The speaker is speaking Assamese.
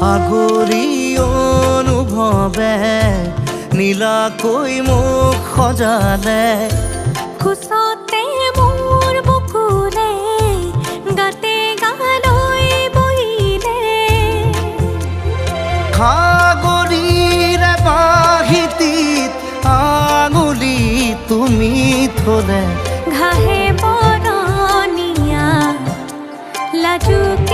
আগৰি অনুভৱে নীলাকৈ মোক সজালে কোচতে মোৰ বুকুৰে গাতে গালৈ বহিলে সাগৰীৰে বাহিতিত আঙুলি তুমি থলে ঘাহে বৰণীয়া লাজুক